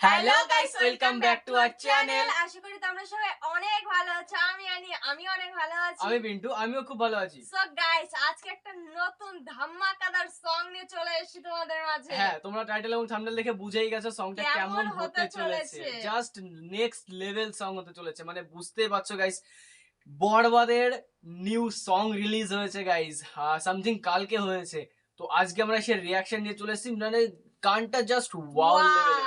Hello guys, welcome back to our channel. আশা করি তোমরা সবাই অনেক ভালো আছো। আমি অনেক ভালো আছি। আমি বিন্টু, আমিও খুব ভালো আছি। সো গাইস, আজকে একটা নতুন ধামাকাদার সং নিয়ে চলে এসেছি তোমাদের মাঝে। হ্যাঁ, তোমরা টাইটেল এবং থাম্বনেল দেখে বুঝেই গেছো সংটা কেমন হতে চলেছে। জাস্ট নেক্সট লেভেল সং হতে চলেছে। মানে বুঝতেই পারছো গাইস, বরবাদের নিউ সং রিলিজ হয়েছে গাইস। সামথিং কালকে হয়েছে। তো আজকে আমরা সেই রিয়াকশন নিয়ে চলে এসেছি। মানে গানটা জাস্ট ওয়াও লেভেলের,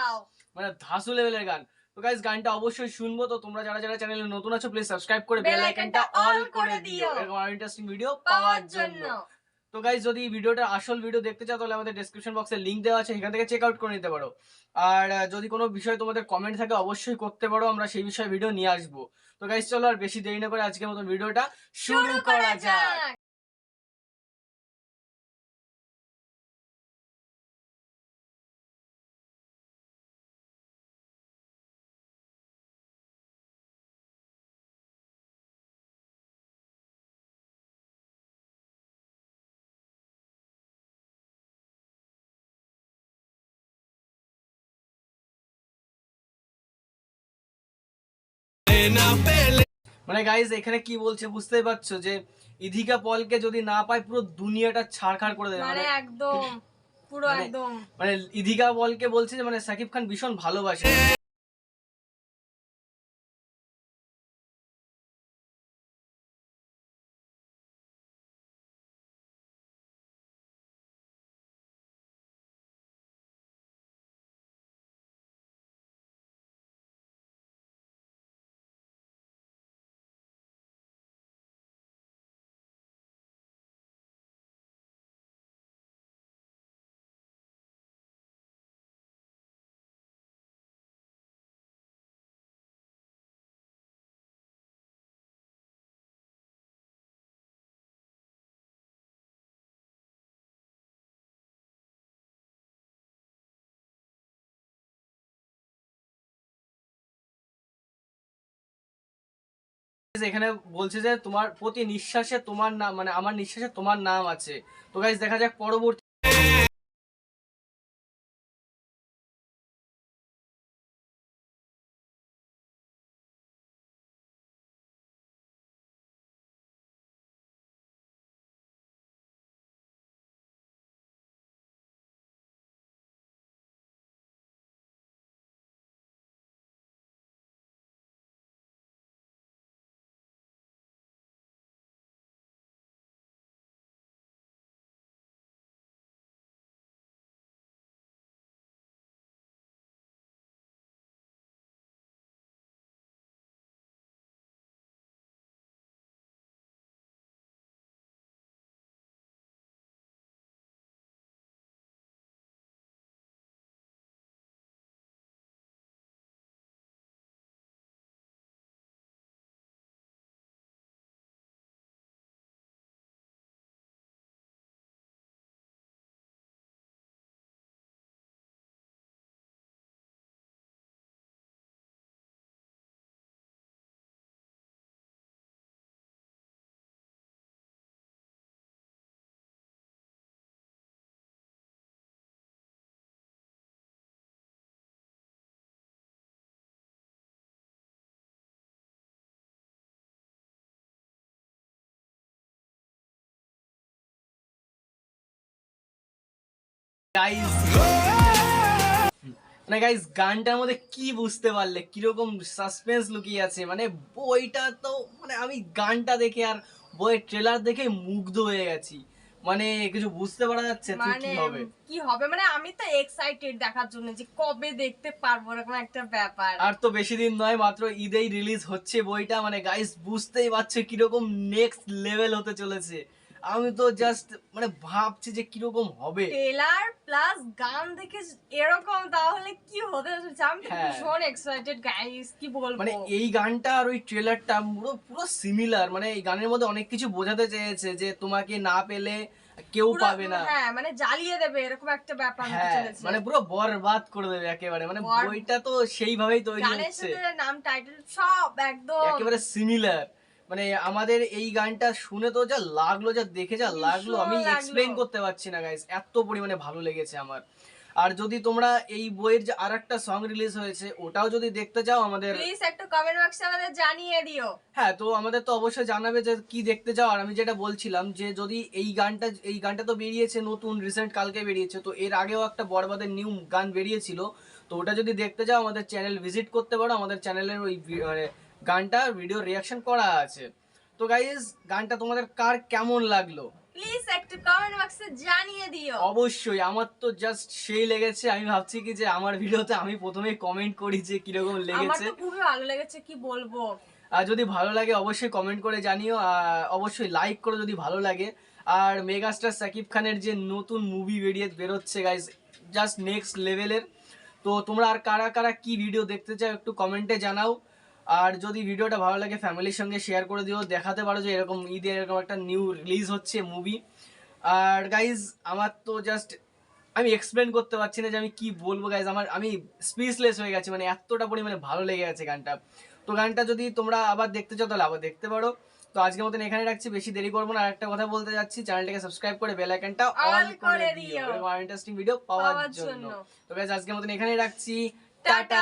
মানে ধাসু লেভেলের গান। তো গাইস, গানটা অবশ্যই শুনবো। তো তোমরা যারা যারা চ্যানেলে নতুন আছো প্লিজ সাবস্ক্রাইব করে বেল আইকনটা অল করে দিও এরকম আরো ইন্টারেস্টিং ভিডিও পাওয়ার জন্য। তো গাইস, যদি ভিডিওটা আসল ভিডিও দেখতে চাও তাহলে আমাদের ডেসক্রিপশন বক্সে লিংক দেওয়া আছে, সেখান থেকে চেক আউট করে নিতে পারো। আর যদি কোনো বিষয়ে তোমাদের কমেন্ট থাকে অবশ্যই করতে পারো, আমরা সেই বিষয়ে ভিডিও নিয়ে আসবো। তো গাইস, চলো আর বেশি দেরি না করে আজকের মতো ভিডিওটা শুরু করা যাক। মানে গাইস, এখানে কি বলছে বুঝতেই পারছো যে ইধিকা পলকে যদি না পায় পুরো দুনিয়াটা ছাড়খাড় করে দেবে। মানে একদম পুরো একদম মানে ইধিকা পলকে বলছে যে মানে সাকিব খান ভীষণ ভালোবাসে। এখানে বলছে যে তোমার প্রতি নিঃশ্বাসে তোমার নাম, মানে আমার নিঃশ্বাসে তোমার নাম আছে। তো গাইস, দেখা যাক পরবর্তী। গাইস, মানে গাইস, গানটার মধ্যে কি বুঝতে পারলে কিরকম সাসপেন্স লুকিয়ে আছে। মানে বইটা তো, মানে আমি গানটা দেখে আর বইয়ের ট্রেলার দেখে মুগ্ধ হয়ে গেছি। মানে কিছু বুঝতে পারা যাচ্ছে তো মানে কি হবে, মানে আমি তো এক্সাইটেড দেখার জন্য যে কবে দেখতে পারবো, এরকম একটা ব্যাপার। আর তো বেশি দিন নয়, মাত্র ঈদেই রিলিজ হচ্ছে বইটা। মানে গাইস, বুঝতেই পারছো কিরকম নেক্সট লেভেল হতে চলেছে। আমি তো জাস্ট মানে ভাবছি যে কিরকম হবে। ট্রেলার প্লাস গান দেখে এরকম, তাহলে কি হতে চলেছে। আমি তো ভীষণ এক্সাইটেড গাইস, কি বলবো। মানে এই গানটা আর ওই ট্রেলারটা পুরো পুরো সিমিলার। মানে এই গানের মধ্যে অনেক কিছু বোঝাতে চেয়েছে যে তোমাকে না পেলে কেউ পাবে না। হ্যাঁ, মানে জ্বালিয়ে দেবে এরকম একটা ব্যাপার হতে চলেছে। মানে পুরো বরবাদ করে দেবে একেবারে। মানে বইটা তো সেইভাবেই তৈরি হচ্ছে, গানের সাথে নাম, টাইটেল সব একদম একেবারে সিমিলার। মানে আমাদের এই গানটা শুনে তো যা লাগলো, যা দেখে যা লাগলো, আমি এক্সপ্লেইন করতে পারছি না গাইস, এত পরিমাণে ভালো লেগেছে আমার। আর যদি তোমরা এই বইয়ের যে আরেকটা সং রিলিজ হয়েছে ওটাও যদি দেখতে চাও আমাদের প্লিজ একটা কমেন্ট বক্সে আমাদের জানিয়ে দিও। হ্যাঁ, তো আমাদের তো অবশ্যই জানাবে যে কি দেখতে চাও। আর আমি যেটা বলছিলাম যে যদি এই গানটা তো বেরিয়েছে নতুন, রিসেন্ট কালকে বেরিয়েছে, তো এর আগেও একটা বরবাদের নিউ গান বেরিয়েছিল, তো ওটা যদি দেখতে চাও আমাদের চ্যানেল ভিজিট করতে পারো। আমাদের চ্যানেলের ওই মানে গানটার ভিডিও রিয়াকশন করা আছে। তো গাইজ গানটা তোমাদের কার কেমন লাগলো প্লিজ একটা কমেন্ট বক্সে জানিয়ে দিও। অবশ্যই। আমার তো জাস্ট সেই লেগেছে, আমি ভাবছি কি যে আমার ভিডিওতে আমি প্রথমেই কমেন্ট করি যে কিরকম আমার লেগেছে। তো খুবই ভালো লেগেছে, কি বলবো। আর যদি ভালো লাগে অবশ্যই কমেন্ট করে জানিও, আর অবশ্যই লাইক করো যদি ভালো লাগে। আর মেগাস্টার সাকিব খানের যে নতুন মুভি বেরোচ্ছে গাইস, জাস্ট নেক্সট লেভেলের। তো তোমরা আর কারা কারা কি ভিডিও দেখতে চাও একটু কমেন্টে জানাও। আর যদি ভিডিওটা ভালো লাগে ফ্যামিলির সঙ্গে শেয়ার করে দিও, দেখাতে পারো যে এরকম ঈদে এরকম একটা নিউ রিলিজ হচ্ছে মুভি। আর গাইজ আমার তো জাস্ট আমি এক্সপ্লেন করতে পারছি না যে আমি কি বলবো গাইজ, আমি স্পিচলেস হয়ে গেছি, মানে এতটা পরিমাণে ভালো লেগে গেছে গানটা। তো গানটা যদি তোমরা আবার দেখতে চাও তাহলে আবার দেখতে পারো। তো আজকের মতন এখানে রাখছি, বেশি দেরি করবো না। আর একটা কথা বলতে যাচ্ছি, চ্যানেলটাকে সাবস্ক্রাইব করে বেল আইকনটা অল করে দিও এরকম ইন্টারেস্টিং ভিডিও পাওয়ার জন্য। তো গাইজ আজকের মতন এখানে রাখছি, টাটা।